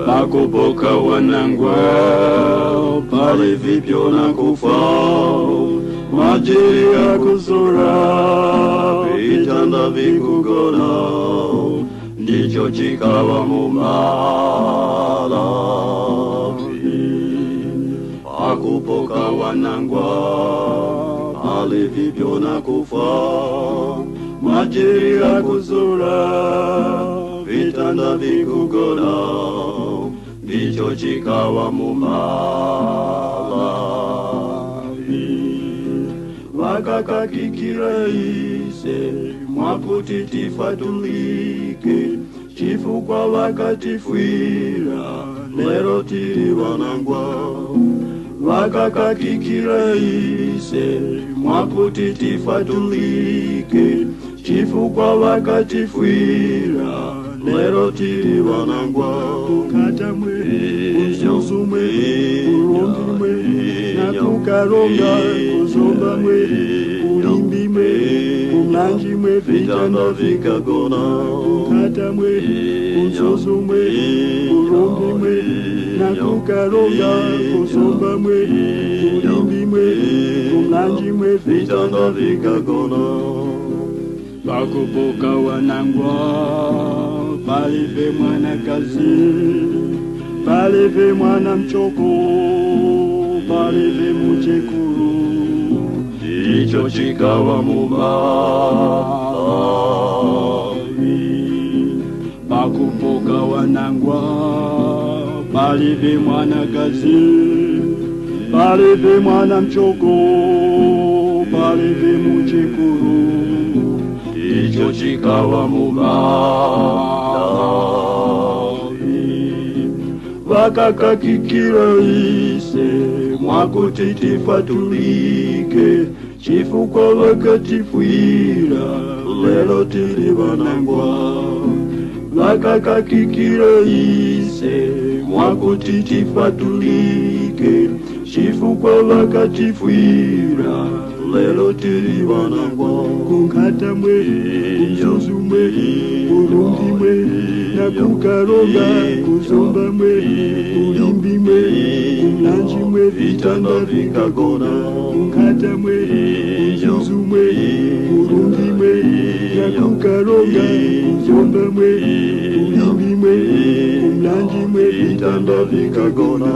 Pakupoka wanangwa pale vipyo na kufa, majiri ya kuzura vitanda vikugona, ndicho chikawa Mumalawi. Pakupoka wanangwa pale vipyo na kufa, majiri ya kuzura vitanda vikugona, ndicho chikawa Mumalawi. Wakakakikira ise mwaputitifatulike, chifukwa wakatifwira lero tiri wanangwa. Wakakakikira ise mwaputitifatulike, chifukwa wakatifwira lero tiri wanangwa. Kukatamwe, kuzuzumwe, kurongimwe, nakukaronga, kuzombamwe, kulimbimwe, kumlanjimwe, vitanda vikagona. kukatamwe, kuzuzumwe, kurongimwe, nakukaronga, kuzombamwe, kulimbimwe, kumlanjimwe, Vitanda vikagona. Pakupoka wanangwa palive mwanakazi, palive mwana mchoko, palive muchekuru, ndicho chikawa Mumalawi. Pakupoka wanangwa palive mwanakazi, palive mwana mchoko, palive muchekuru, ndicho chikawa Mumalawi. Wakakakikira ise mwakutitifatulike, chifukwa wakatifwira lero tiri wanangwa. Wakakakikira ise mwakutitifatulike, chifukwa wakatifwira lero tiri wanangwa. Kukatamwe, kuzuzumwe, kurungimwe, nakukaronga, kuzombamwe, kulimbimwe, kumlanjimwe, vitanda vikagona. Kukatamwe, kuzuzumwe, kurungimwe, nakukaronga, kuzombamwe, kulimbimwe, kumlanjimwe, vitanda vikagona.